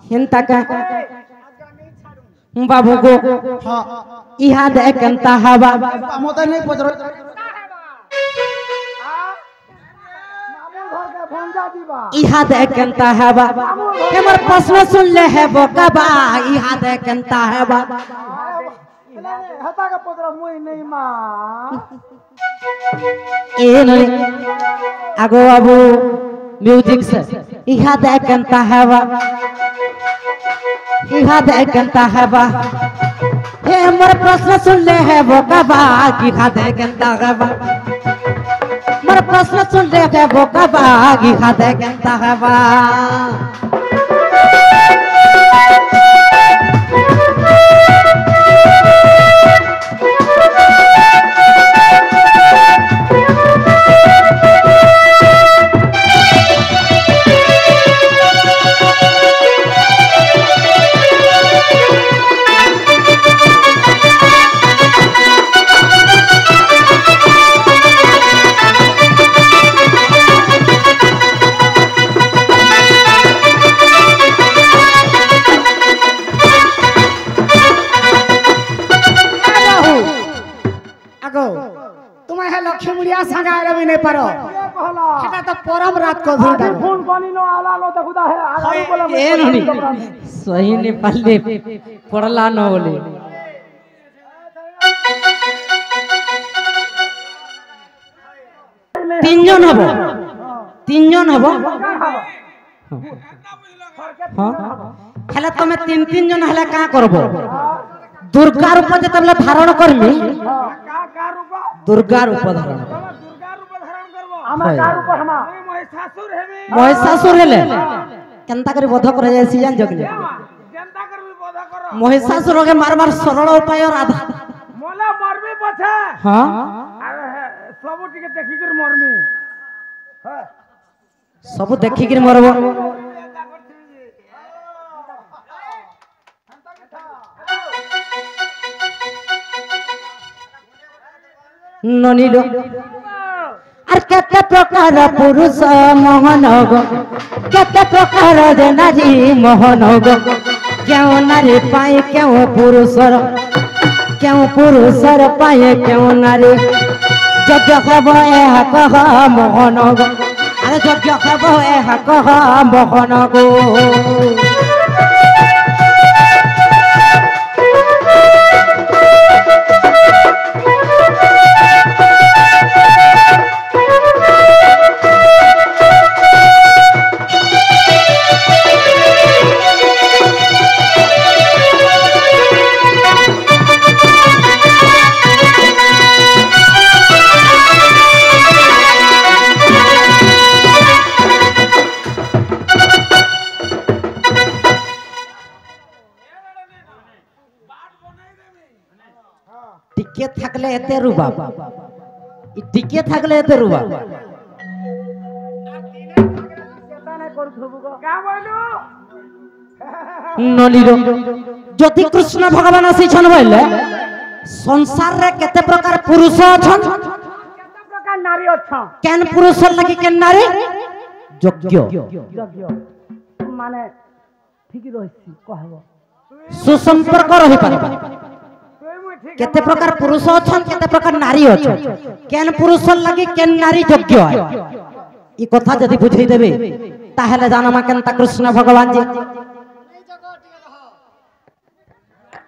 हिंता का बाबू को हाँ इहा दे केनता हवा मोता नहीं पदर इहा दे केनता हवा हमर प्रश्न सुन ले है बोकबा इहा दे केनता हवा हता का पदर मुई नहीं मां ए नहीं आगो बाबू म्यूजिक से इहा दे केनता हवा इहा दे केनता हवा हे हमर प्रश्न सुन ले है बोकबा इहा दे केनता हवा मर प्रश्न सुन ले है बोकबा इहा दे केनता हवा लक्ष्मी मुड़िया संगा रवि नहीं पारो सेटा तो परम रात को धुटा फोन पानी नो आला नो त खुदा है आला बोले ए ननी सही ने पल्ले पड़ला न बोले तीन जन हबो हां हला तमे तीन जन हला का करबो दुर्गा रूप जतबले धारण करमी का रूप दुर्गा रूप धारण करबो हमरा का रूप हमा महिषासुर हेबे महिषासुर हेले केनता करी वध करे जाय सी जान जगले जनता करबी वध करो महिषासुर के मारबार सरल उपाय राधा मोला मरबी पछे हां अरे सब टिके देखि कर मरमी हां सब देखि कर मरबो ननीलो आर केते प्रकार पुरुष मोहनग केते प्रकार जे नारी मोहनग क्यों नारी पाए क्यों पुरुषर पाए क्यों नारी यज्ञ खब एह कह मोहनग अरे यज्ञ खब एह कह मोहनग टिके थकले एते रुबा इ टिके थकले एते रुबा नलीरो ज्योति कृष्ण भगवान आसी छन बोले संसार रे केते प्रकार पुरुष अछन केते प्रकार नारी अछन केन पुरुष लगी केन नारी योग्य माने ठीक रहिसी कहबो सुसंपर्क रहि पारे केते प्रकार पुरुष अछन केते प्रकार नारी अछन केन पुरुष लगी केन नारी योग्य है ई कथा जदी बुझै देबे ताहेले जानमा केनता कृष्ण भगवान जी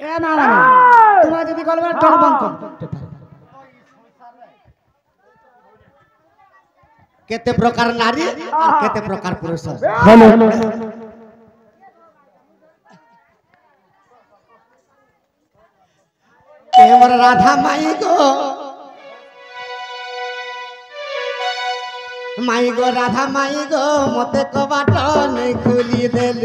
ए ना ना तुम जदी कहलबे टोल बंद कर केते प्रकार नारी और केते प्रकार पुरुष हेलो हमर राधा माई गो राधा माई गो मते कबाट नहीं खुली देल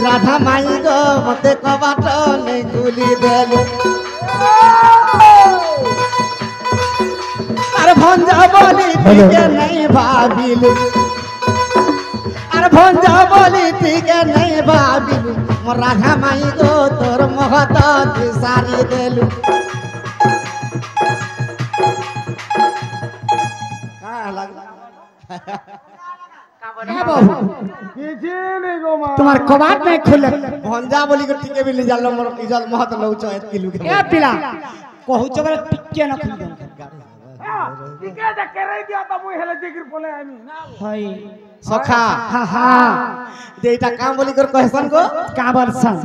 राधा माई गो मते कबाट नहीं खुली देल अरे भंजा बोली ठीक नहीं भाबिल अरे भंजा बोली ठीक नहीं भाबिल मोर राधा माई गो तोर महत सारी देलु का लगला ए बाबू किसी नहीं गो मां तुम्हार कबाब में खुले भंजा बोली के टिके भी ले जालो मोर इजल महत लौच 1 किलो के ए पिला कहू चबरे टिके न खुल दम टिके दे करे दिया त मुई हेले जिगिर बोले आमी ना हाय सखा हां हां जे इटा काम बोली कर कहसन को काबर सन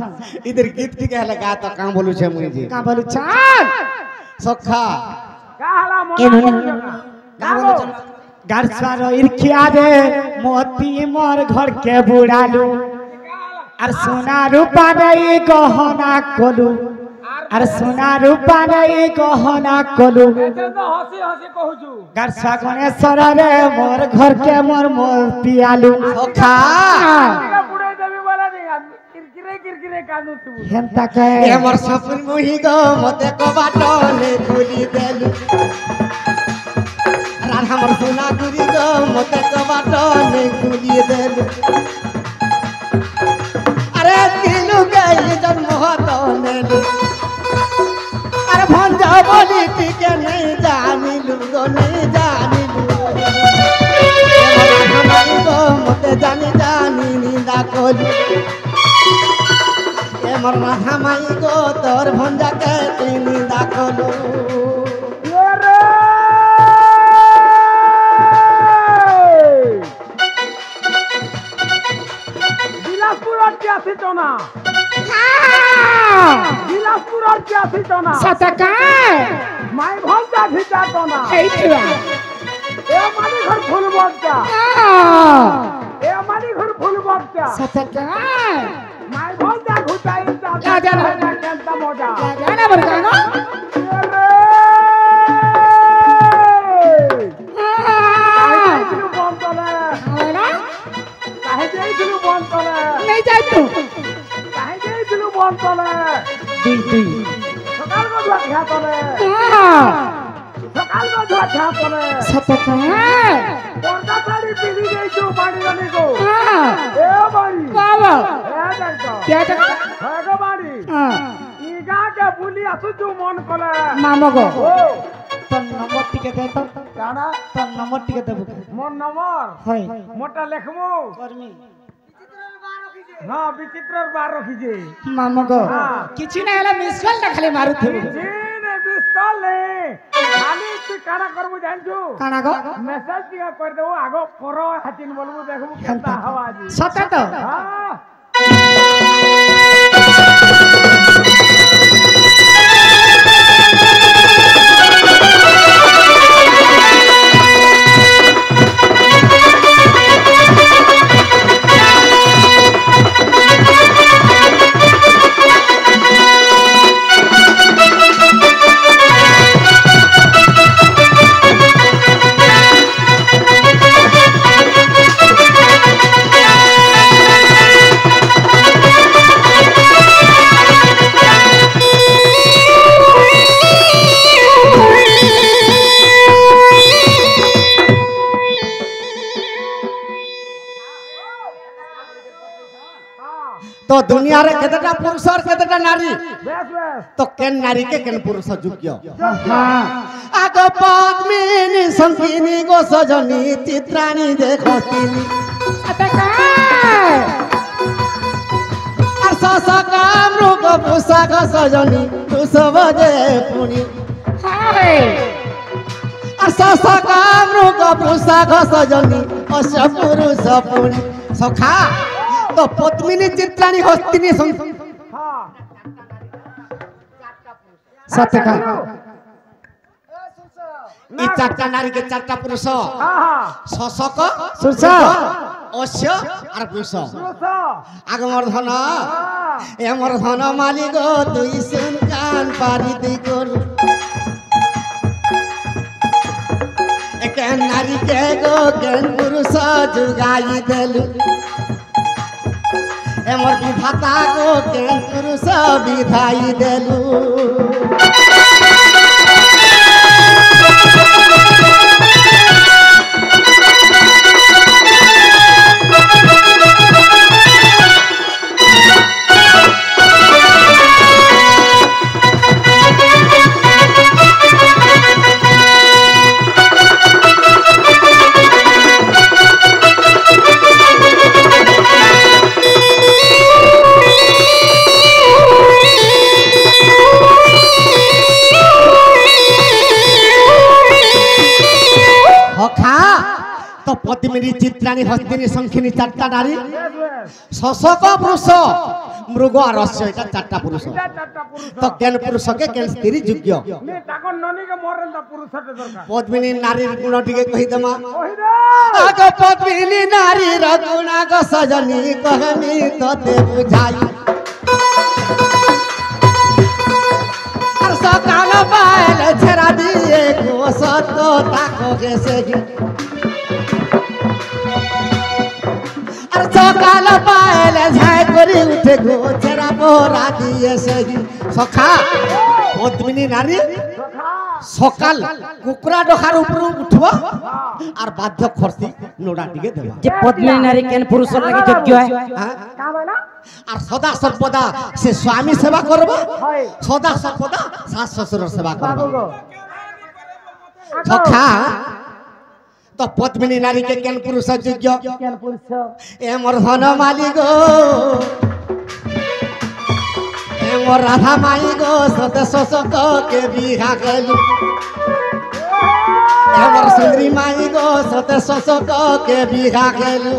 इधर गीत टिके हला गा तो काम बोलू छे मुई जी का बोलू चान सखा का हला मन का बोलू छे गारसार इरखिया दे मोती मोर घर के बुड़ालू और सोना रूपा नहीं गहना कोलू और सोना रूपा नहीं गहना कोलू ऐसे तो हंसी हंसी कहू छु गारसा गणेश्वर रे मोर घर के मोर मोती आलू सखा टिका पुड़े देबी वाला नहीं किरकिरे कानू तू हेंता कहे ए मोर सपन मुही गो मते को बाटो ले खुली देलु राधा मोर सोना गुरी गो मते को बाटो ले खुली देलु अरे दिलु गई जन्म होतो नेलु अरे भंजा बोली टिके नहीं जानिलु गो नहीं जानिलु हमारी गो मते जानी जानी निंदा कोलु ए मोर राधा माई गो तोर भंजा के तुई निंदा कोलु ये रे बिलासपुर और 86 टना बिलासपुर और 86 टना सतकाय माई भंजा भिजा टना हेइतुआ ए मानी घर फूल बच्चा ए मानी घर फूल बच्चा सतकाय माई भंजा घुटाई जा, जा, जा। केंता मोजा जाना बरकानो ये रे काहे दिलु बंद तले आवला काहे दिलु बंद तले नहीं जाय तू काहे दिलु बंद तले दुई सकाल को धुआ खा तले सकाल को धुआ खा तले सतकाय पर्दा साड़ी पीली गई तू बाड़ी वाली को ए बाड़ी बाबा ए देखो क्या तक है गो बाड़ी इगा के बुली असु तू मन कले मामगो ओ तो नंबर टिके दे तो काना तो नंबर टिके देबो मोर नंबर হয় मोटा लेखमु কর্মী ना विचित्र बार रखी जे মামগো হ্যাঁ। কিছু না হলে মিস কলটা খালি মারুথিবি जीने बिस कॉल ले खाली तू काना करबु जानछु কানা গো मेसेज दिया कर देबो आगो करो हातिन बोलबु देखबु केता हवा जी সতে তো हां तो दुनिया रे केतटा पुरुष और केतटा नारी बेस बेस तो केन नारी के केन पुरुष योग्य हां आग पद्मिनी संगिनी गो सजनी चित्राणी देखतिनी সতকায় আর সসকা মৃগ পোশাক সজনী তু সব যে পুনি হায় আর সসকা মৃগ পোশাক সজনী অস পুরুষ পুনি সখা তো পদ্মিনী চিত্রাণী হস্তিনী हां সতকায় এই চারটা নারী কে চারটা পুরুষ हां हां সসক সুরস অস্য আর পুরুষ सुसो আগমর ধন हां এমর ধন মালিক তুই শুন কান পারি তুই করু কেন নারী কে গো কেন পুরুষ যুগাই দেলু এমর বিধাতা গো কেন পুরুষ বিধাই দেলু চিত্রাণী হস্তিনী শঙ্খিনী চারটা নারী শশক পুরুষ মৃগ আর রস্য এটা চারটা পুরুষ তো কেন পুরুষকে কেন স্ত্রী যোগ্য পদ্মিনী নারীর গুণ টিকে কহিদেমা আগ পদ্মিনী নারীর গুণ আগ সজনী কহমি তোতে বুঝাই আর সকাল পাইল ছেড়া দিয়ে গো সত্য তাকো গেছে আর সকাল পাইলে ঝাই করে উঠে গো ছেড়া পোরা দিয়েছে সখা পদ্মিনী নারী সকাল কুকুরা ডোখার উপরে উঠব আর বাধ্য খরচি নোড়া দিকে দেবা যে পদ্মিনী নারী কেন পুরুষের লাগি যোগ্য হয় আর সদা সর্বদা সে স্বামী সেবা করবে সদা সর্বদা শাশ শ্বশুরের সেবা করবে সখা তো পদ্মিনী নারীকে কেন পুরুষ যোগ্য এ মোর ধন মালিক এ মোর রাধা মাই গো সতে শশক কে বিঘা গেলু এ মোর সুন্দরী মাই গো সতে শশক কে বিঘা গেলু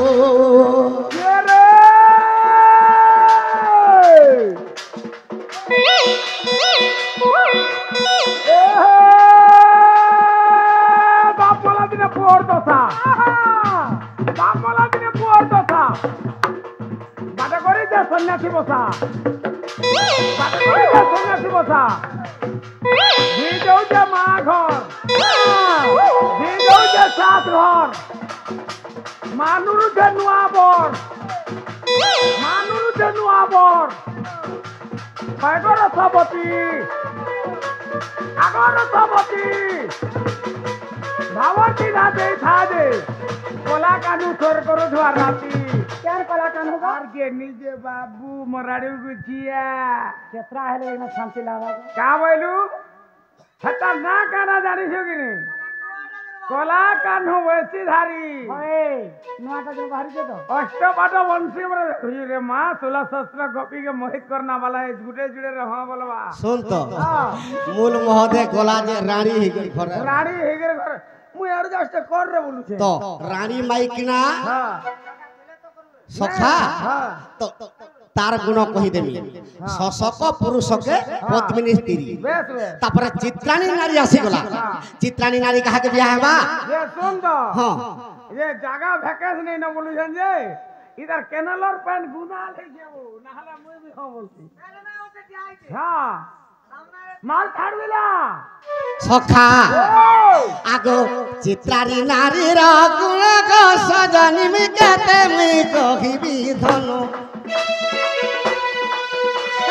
সন্ন্যাসী বসা সন্ন্যাসী বসা যে মা ঘর যে সাত ঘর মানুষ যে নুয়া বর আগর সবতী ভাবতী না দে থা দে কলা কানু সর করো ধোয়ার রাতি কেন কলা কানু আর কে নিজে বাবু মরাড়ি গুছিয়া কেতরা হেলে না শান্তি লাগা কা বইলু হতা না কানা জানিছো কি নে কলা কানু বেশি ধারি ওই নোয়াটা যে বাহারি দে তো অষ্টপাঠ বংশী মরে রে মা 16 শস্ত্র গোপী के मोहित करना वाला है जुड़े जुड़े रहो बोलवा सुन तो मूल महोदय गोला जे रानी ही घर रानी ही घर मुई एडजस्ट कर रे बोलु छे तो रानी माइकिना सखा तो तार गुण कहि देमी शशक पुरुषके पद्मिनी स्त्री तापर चित्राणी नारी आसी गला चित्राणी नारी कहा के बियाह हेबा ये सुन तो हां ये जगह वैकेंसी नहीं न बोलु छन जे इधर कैनलर पेन गुना ले जेबो नहला मुई भी हो बोलती हां माल छाड़बिला सखा आगो चित्राणी नारी रा गुण को सजनी में कहते मैं कहिबी धनो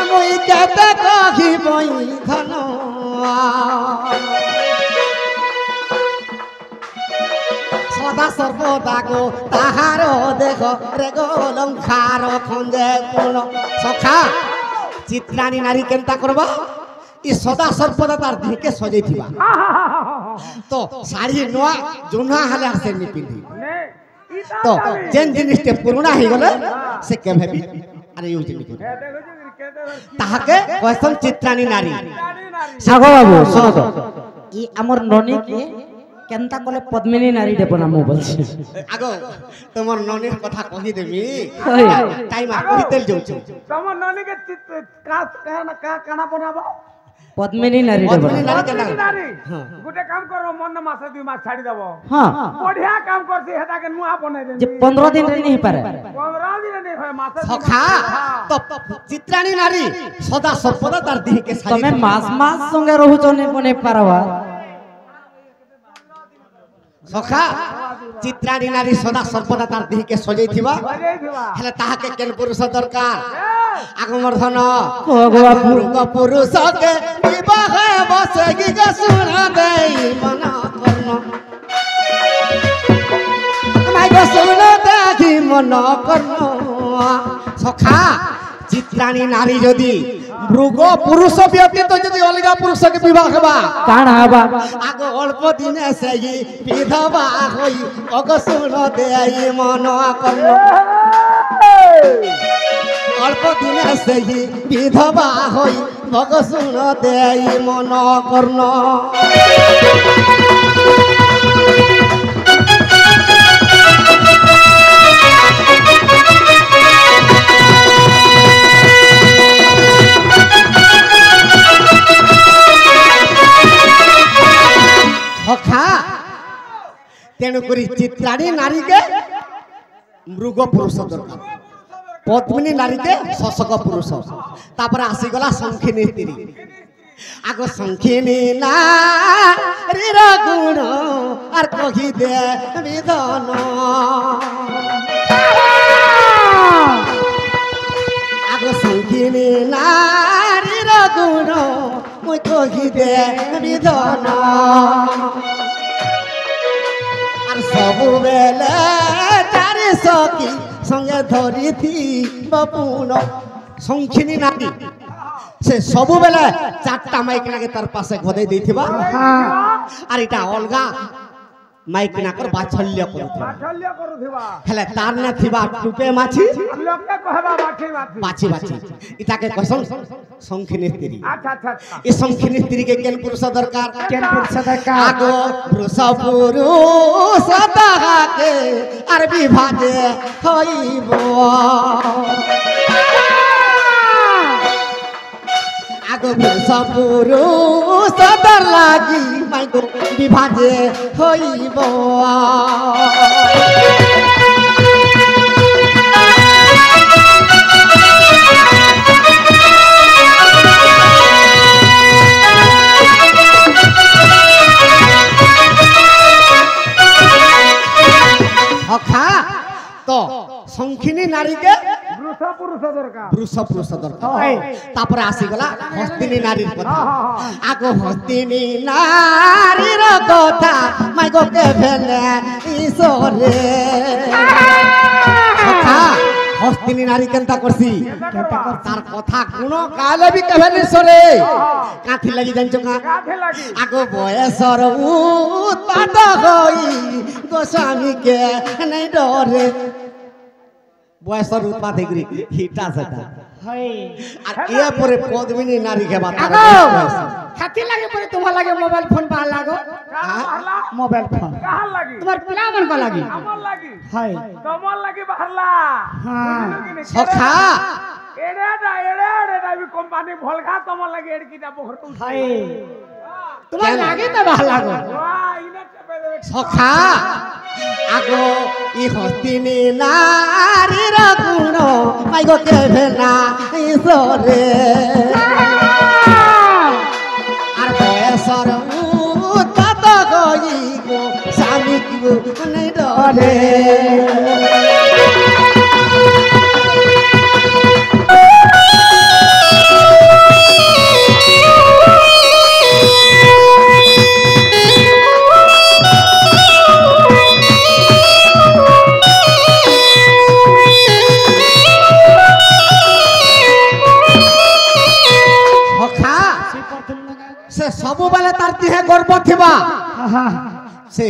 मुई कहते कहिबई धनो सदा सर्वदा गो ताहारो देखो रे गो लंखार खंजे कोन सखा चित्राणी नारी केनता करबा ई सदा सर्वदा तार देह के सजै थिबा तो साड़ी नवा जुना हले से नि पिंदी तो जेन जिनिस के पुराना हे गले से केभे भी अरे यूज नि करी ताहाके क्वेश्चन चित्राणी नारी सागो बाबू सुनो तो ई हमर ननी के केनता कले पद्मिनी नारी देबो ना मो बोलছি आगो तमर ननीर कथा कहि देमी ओय टाइम आ कहितेल जाउछु तमर ननी के का काना बनाबो पद्मिनी नारी देबो पद्मिनी नारी केना नारी गुटे काम करो मन मास 2 मास छाड़ी देबो हां बढ़िया काम करसी हेता के नुआ बने दे जे 15 दिन नहीं पारे 15 दिन नहीं होय मास सखा तो चित्राणी नारी सदा सर्वदा तार देह के सारी तमे मास मास संगे रहू चने बने पारवा सखा चित्राणी नारी सदा सर्वदा तार देह के सजै थिबा हेले ताहा के केन पुरुष दरकार आगमर धन पुरुष के विवाह बसे गे सुन देई मना करन माय गो सुन देखि मन करन सखा चित्राणी नारी जदी मृग पुरुष व्यतीत जदी अलगा पुरुष के विवाह हेबा काण हबा आगो अल्प दिन से ही विधवा होई अग सुन देई मन करन अल्प दिन से ही विधवा होई भग सुन देई मन करन तेणु करी चित्राणी नारी के मृग पुरुष दरकार पद्मिनी नारी के शशक पुरुष तापर आसीगला शंखिनी स्त्री आग शंखिनी नारीर गुण आर कही दे विधन आग शंखिनी नारीर गुण मुई कही दे विधन আর सबुबेले चारि सखी संगे धरी थी बपुन शंखिनी नारी से सबुबेले चारटा माइक लागे तार पासे गदे देथिबा আর এটা অলগা माइक ना कर बाछल्य करूथिबा हेले तार ना थिबा टुपे माछी लोके कहबा बाछी बाछी इटा के कसम शंखिनी स्त्री अच्छा अच्छा ई शंखिनी स्त्री के केन पुरुष दरकार केन पुरुष दरकार आगो पुरुष पुरुष ताहाके आर विभाजे हइबो आगो पुरुष पुरुष दर लागि माइको विभाजे हइबो हखा तो शंखिनी नारी के पुरुष पुरुष दरकार तापर आसी गला हस्तिनी नारी कथा आगो हस्तिनी नारीर कथा माइको के भेले ईश्वरे हखा हस्तिनी नारी केनता करसी तार कथा गुण काले भी के भेले ईश्वरे काथि लागि जानचो का आगो बयसर उत्पाद होई गोस्वामी के नहीं डरे बयसर उत्पाद हेगरी हिटा सेटा हई আর এ পরে পদ্মিনী নারী के बात खाती लागे पड़े तुम्हारा लागे मोबाइल फोन पा लागो मोबाइल फोन कहां लगी तुम्हार पिला मन को लागी हमर लगी हई कमल लगी बहरला हां सखा एड़े भी कंपनी भलखा कमल लगी एड़कीटा बहरतु हई तुम्हार लागे त बा लागो वाह इने चपे देवे सखा आगो ই হস্তিনী নারীর গুণ মাইগো কে ভেনা ঈশ্বরে আর বয়সর উৎপাত হই গো স্বামী কি নাই ডরে से सबु बेले तार दिहे गर्व थिबा से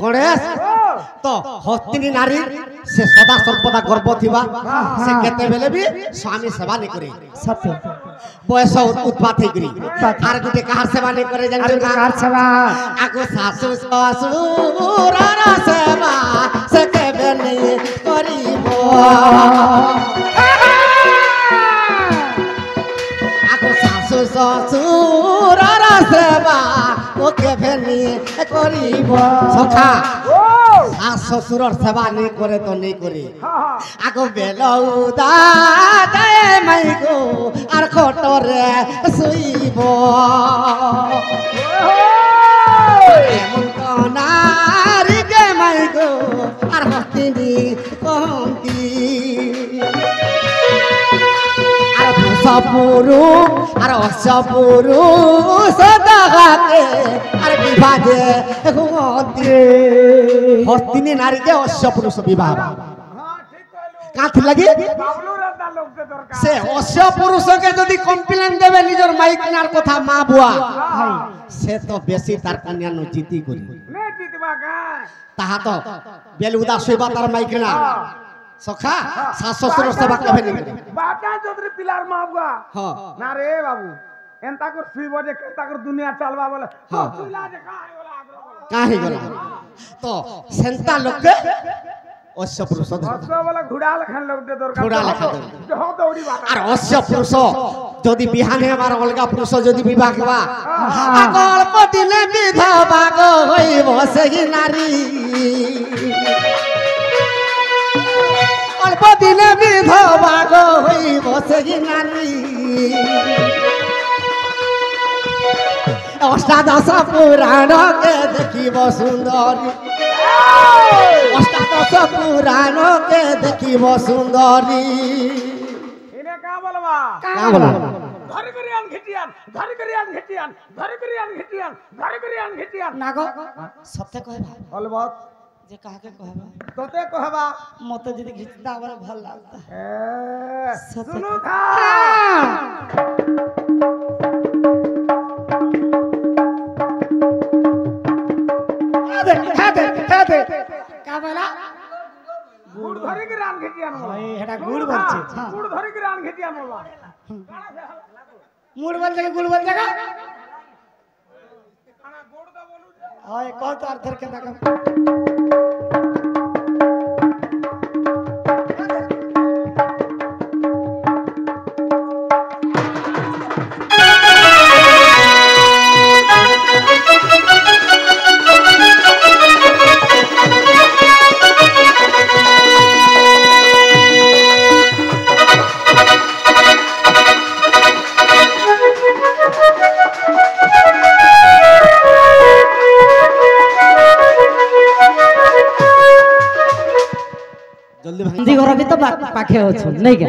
गणेश तो हस्तिनी नारी से सदा सर्वदा गर्व थिबा से केते बेले भी स्वामी सेवा नहीं करे सत्य बयस उत्पात हेगरी आर गुटे कहार सेवा नहीं करे जानजो कार सेवा आगो सासु ससुर रा सेवा से केबे नहीं करिबो ससुर सेवा ओके भेनी करिब सखा শাশ শ্বশুরর সেবা নেই করে তো নেই করে আগো বেলউদা যায় মাইগো আর খটরে শুইব এমন নারী গে মাইগো আর হস্তিনী কমতি আর সপুরু আর অসপুরু সদাকে আর বিভাগে ঘুমতি हस्तिनी नारी के अश्य पुरुष विवाह काथि लगी से अश्य पुरुष के यदि कम्प्लेन देबे निजर माइक नार कथा मा बुआ से तो बेसी तार कन्या न जीती करी ने जीतबा का ताहा तो बेलुदा सोइबा तार माइक ना सखा सास ससुर सेवा कबे नहीं करे बाटा जदरी पिलार मा बुआ हां ना रे बाबू एंता कर सुइबो जे केता कर दुनिया चलबा बोले हां सुइला जे का है बोला काहे गला तो सेंता लोग के অশ্য পুরুষ হস বলে ঘোড়া লেখান লোকটা দরকার ঘোড়া লেখা দেহ দৌড়ি বাতা আর অশ্য পুরুষ যদি বিহানে আমার অলগা পুরুষ যদি বিবাহ হবা অল্প দিনে বিধবা গো হইব সেই নারী অল্প দিনে বিধবা গো হইব সেই নারী অষ্টাদশ পুরাণকে দেখিব সুন্দরী অষ্টাদশ পুরাণকে দেখিব সুন্দরী ইনে কা বলবা কা বলা ধরে করে আন ঘিটিয়ান ধরে করে আন ঘিটিয়ান ধরে করে আন ঘিটিয়ান ধরে করে আন ঘিটিয়ান না গো সত্যি কহবা অলবত যে কাহাকে কহবা তোতে কহবা মতে যদি ঘিচতা আমার ভাল লাগতা শুনু থা কা বলা গুড় ধরে করে আন ঘিটিয়ান বলবা ওই এটা গুড় বলছে গুড় ধরে করে আন ঘিটিয়ান বলবা মুড় বল জায়গা গুড় বল জায়গা আনা গুড় দা বলু ওই কত আর ধর के দেখা জলদি ଦି ଘର ବି ତ ପାଖେ ଅଛୁ ନାଇଁ କି